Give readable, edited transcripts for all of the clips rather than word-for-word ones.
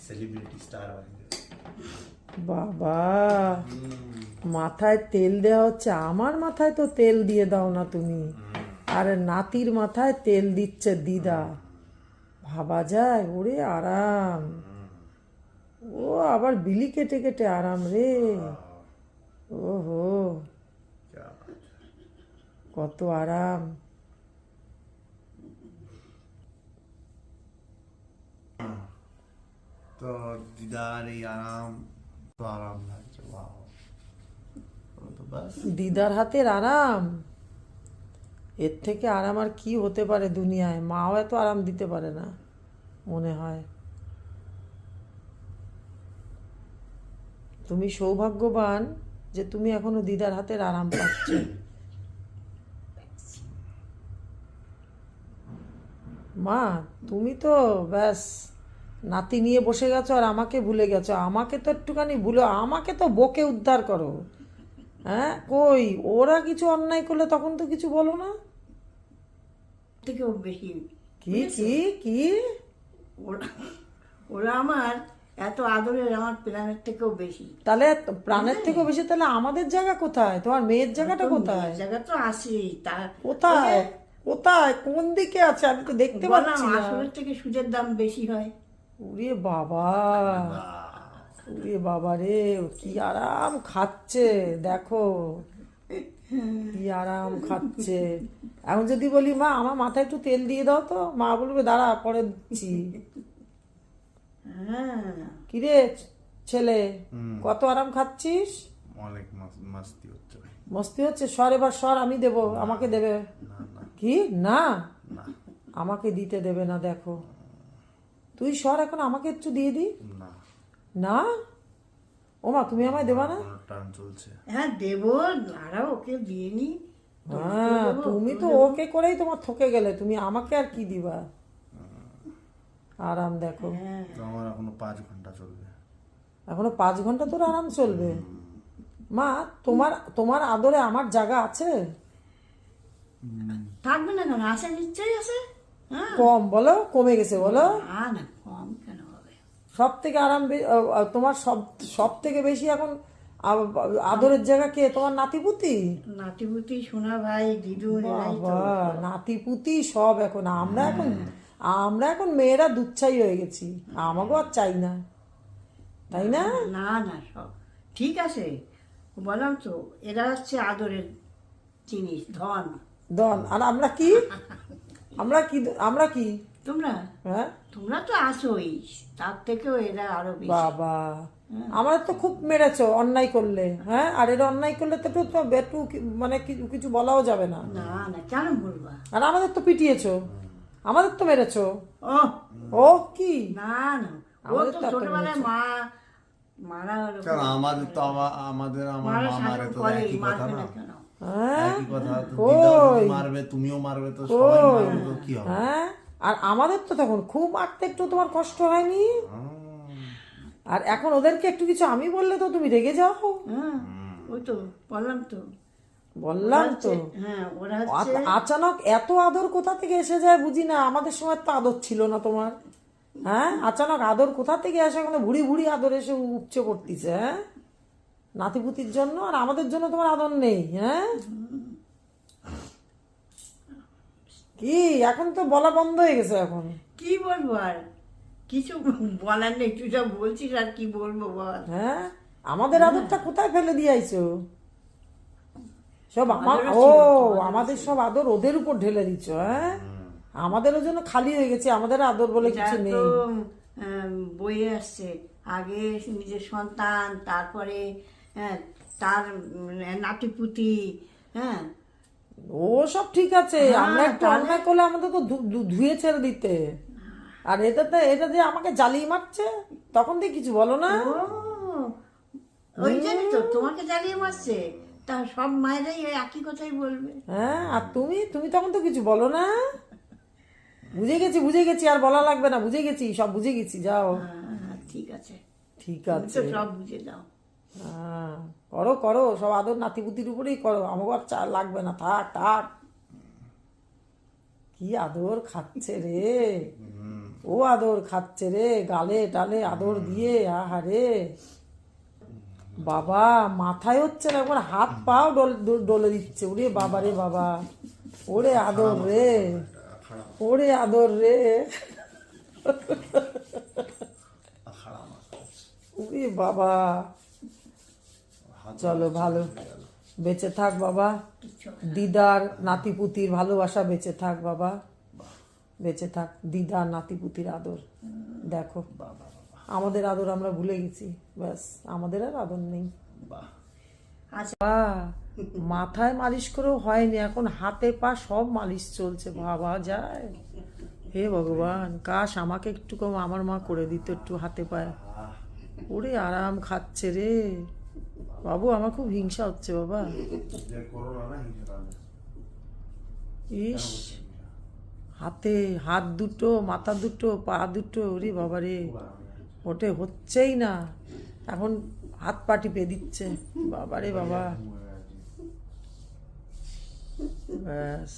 Celebrity star বাবা মাথায় তেল দেওয়া হচ্ছে, আমার মাথায় তো তেল দিয়ে দাও না তুমি, আরে নাতির মাথায় তেল দিচ্ছে দিদা। ভাবা যায়? ওরে আরাম, ও আবার বিলি কেটে কেটে আরাম রে। ওহো কত আরাম। তো দিদার এই আরাম, তো আরাম লাগছে। তো বাস দিদার হাতের আরাম, এর থেকে আরাম আর কি হতে পারে দুনিয়ায়? মাও এত আরাম দিতে পারে না মনে হয়। তুমি সৌভাগ্যবান যে তুমি এখনো দিদার হাতের আরাম পাচ্ছ। মা তুমি তো ব্যাস নাতি নিয়ে বসে গেছো আর আমাকে ভুলে গেছো। আমাকে তো একটুখানি ভুলো, আমাকে তো বকে উদ্ধার করো। হ্যাঁ কই ওরা কিছু অন্যায় করলে তখন তো কিছু বলো না। থেকেও বেশি কি কি কি ওরা আমার এত আদরের, আমার প্রাণের থেকেও বেশি। তাহলে প্রাণের থেকেও বেশি, তাহলে আমাদের জায়গা কোথায়? তোমার মেয়ের জায়গাটা কোথায়? জায়গা তো আছেই, তা কোথায় কোথায় কোন দিকে আছে? আমি তো দেখতে পাচ্ছি না। আসলের থেকে সুদের দাম বেশি হয়। ওরে বাবা, ওরে বাবা রে, কি আরাম খাচ্ছে দেখো, কি আরাম খাচ্ছে। এখন যদি বলি মা আমার মাথায় একটু তেল দিয়ে দাও, তো মা বলবে দাঁড়া পরে দিচ্ছি। হ্যাঁ কিরে ছেলে, কত আরাম খাচ্ছিস? অনেক মাস্তি হচ্ছে। মস্তি হচ্ছে? সর এবার সর, আমি দেব, আমাকে দেবে। কি না না আমাকে দিতে দেবে না? দেখো তুই সর, এখন আমাকে একটু দিয়ে দি। না না ও মা তুমি আমায় দেবা না? টান চলছে। হ্যাঁ দেবো, দাঁড়াও ওকে দিয়ে নি। হ্যাঁ তুমি তো ওকে করেই তোমার থকে গেলে, তুমি আমাকে আর কি দিবা? আরাম দেখো। তো আমার এখনো 5 ঘন্টা চলবে। এখনো 5 ঘন্টা তোর আরাম চলবে? মা তোমার তোমার আদরে আমার জায়গা আছে? থাকবে না কেন, আসে নিশ্চয়ই আছে। হ্যাঁ কম বলো? কমে গেছে বলো? না না, কম কেন হবে? সব থেকে আরাম তোমার সব সব থেকে বেশি এখন আদরের জায়গা কে? তোমার নাতিপুতি? নাতিপুতি, সোনা ভাই, দিদুন, এরাই তো। বাবা নাতিপুতি সব। এখন আমরা এখন মেয়েরা দুচ্ছাই হয়ে গেছি, আমাকেও আর চাই না, তাই না? না না, সব ঠিক আছে। বললাম তো, এরা হচ্ছে আদরের জিনিস, ধন। দন। আর আমরা কি? আমরা কি? আমরা কি? তোমরা হ্যাঁ তোমরা তো আসোই, তার থেকেও এরা আরো বেশি। বাবা আমাদের তো খুব মেরেছো অন্যায় করলে। হ্যাঁ আর এরা অন্যায় করলে তো একটু মানে কিছু বলাও যাবে না। না না, কেন বলবা? আর আমাদের তো পিটিয়েছো, আমাদের তো মেরেছো। ও ও কি? না না, ও আমাদের তো তো এত ছোটবেলায় মারা হলো। কারণ আমাদের তো আমাদের আমার মারা মা মারে শাসন তো করে, একই কথা মারবে না। না কেন? হ্যাঁ একই কথা, তো দিদাও যদি মারবে তুমিও মারবে, তো সবাই মারবে, তো কি হবে? হ্যাঁ আর আমাদের তো তখন খুব মারতে, একটু তোমার কষ্ট হয়নি? আর এখন ওদেরকে একটু কিছু আমি বললে তো তুমি রেগে যাও। হ্যাঁ ওই তো বললাম তো। বললাম তো। হ্যাঁ ওরা হচ্ছে, আচানক এত আদর কোথা থেকে এসে যায় বুঝি না। আমাদের সময় তো আদর ছিল না তোমার। হ্যাঁ আচানক আদর কোথা থেকে আসে? এখন ভুড়ি ভুড়ি আদর এসে উপচে পড়তিছে। হ্যাঁ নাতিপুতির জন্য, আর আমাদের জন্য তোমার আদর নেই? হ্যাঁ কি এখন তো বলা বন্ধ হয়ে গেছে এখন। কি বলবো আর, কিছু বলার নেই, তুই সব বলছিস আর কি বলবো বল। হ্যাঁ আমাদের আদরটা কোথায় ফেলে দিয়ে আইছো? সব আমার আমাদের সব আদর ওদের উপর ঢেলে দিচ্ছ। হ্যাঁ আমাদেরও জন্য খালি হয়ে গেছে, আমাদের আদর বলে কিছু যা নেই। তো বইয়ে আসছে, আগে নিজের সন্তান, তারপরে তার নাতিপুতি। হ্যাঁ ও সব ঠিক আছে, আমরা একটু অন্যায় করলে আমাদের তো ধুয়ে ছেড়ে দিতে। আর এটা যে আমাকে জ্বালিয়ে মারছে, তখন দিয়ে কিছু বলো না? ও ওই জন্য তো তোমাকে জ্বালিয়ে মারছে, তা সব মায়েরাই ওই একই কথাই বলবে। হ্যাঁ আর তুমি তুমি তখন তো কিছু বলো না। বুঝে গেছি আর বলা লাগবে না, বুঝে গেছি, সব বুঝে গেছি, যাও। ঠিক আছে, ঠিক তুমি আছে। তো সব বুঝে দাও। হ্যাঁ করো করো, সব আদর নাতিপুতির উপরেই করো, আমাকে আর চা লাগবে না, থাক থাক। কি আদর খাচ্ছে রে। ও আদর খাচ্ছে রে, গালে টালে আদর দিয়ে, আহারে বাবা, মাথায় হচ্ছে না, একবার হাত পাও ডলে দিচ্ছে। ওরে বাবা রে বাবা, ওরে আদর রে, ওরে আদর রে, আখাড়া মাসাজ। ওরে বাবা। চলো ভালো, বেঁচে থাক বাবা, দিদার নাতিপুতির ভালোবাসা বেঁচে থাক বাবা, বেঁচে থাক দিদার নাতিপুতির আদর। দেখো আমাদের আদর আমরা ভুলে গেছি, ব্যাস আমাদের আর আদর নেই। বাহ, বাহ, মাথায় মালিশ করেও হয়নি, এখন হাতে পা সব মালিশ চলছে, ভাবা যায়? হে ভগবান, কাশ আমাকে একটু কম আমার মা করে দিত একটু হাতে পায়ে। ওরে আরাম খাচ্ছে রে বাবু, আমার খুব হিংসা হচ্ছে বাবা। যে করোনা না হিংসা তাহলে। ইস, হাতে হাত দুটো, মাথা দুটো, পা দুটো, ওরে বাবা রে, ওটে হচ্ছেই না, এখন হাত পা টিপে দিচ্ছে, বাবা রে বাবা। ব্যাস,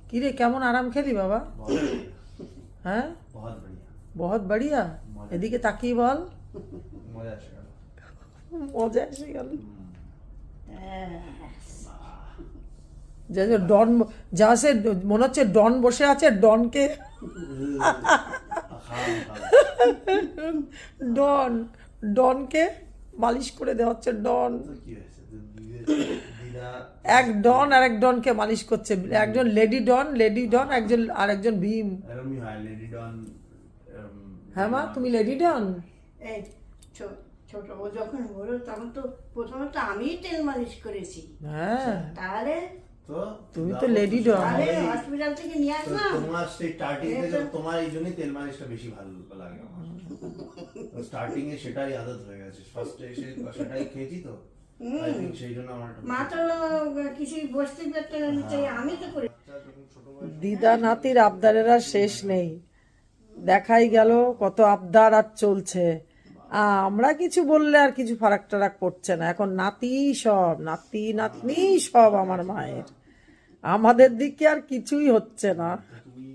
কিরে কেমন আরাম খেলি বাবা? হ্যাঁ, বহুত বড়িয়া, বহুত বাড়িয়া। এদিকে তাকিয়ে বল, মজা আসে গেল। মজা এসে গেল। যে যে ডন, যা সে মনে হচ্ছে ডন বসে আছে, ডনকে ডন, ডনকে মালিশ করে দেওয়া হচ্ছে। ডন কি হয়েছে? দিদা এক ডন আর এক ডনকে মালিশ করছে, একজন লেডি ডন, একজন আর একজন ভীম। এরমই হয়, লেডি ডন। হ্যাঁ মা, তুমি লেডি ডন? এই ছোট ও যখন হলো তখন তো প্রথমে তো আমিই তেল মালিশ করেছি। হ্যাঁ, তাহলে তো তুমি তো লেডি ডন। তাহলে হসপিটাল থেকে নিয়ে আসলাম। তোমার সেই স্টার্টিং এ তোমার এই জন্যই তেল মালিশটা বেশি ভালো লাগে আমার। স্টার্টিং এ সেটাই আদত হয়ে গেছে, ফার্স্টে এসে সেটাই খেয়েছি তো, আই থিংক সেই জন্য আমার মা তো কিছু বসতে পারতো না নিচে, আমি তো করি। দিদা নাতির আবদারের আর শেষ নেই, দেখাই গেল কত আবদার আর চলছে। আমরা কিছু বললে আর কিছু ফারাক টারাক পড়ছে না, এখন নাতি সব, নাতি নাতনি সব আমার মায়ের, আমাদের দিকে আর কিছুই হচ্ছে না। তুমি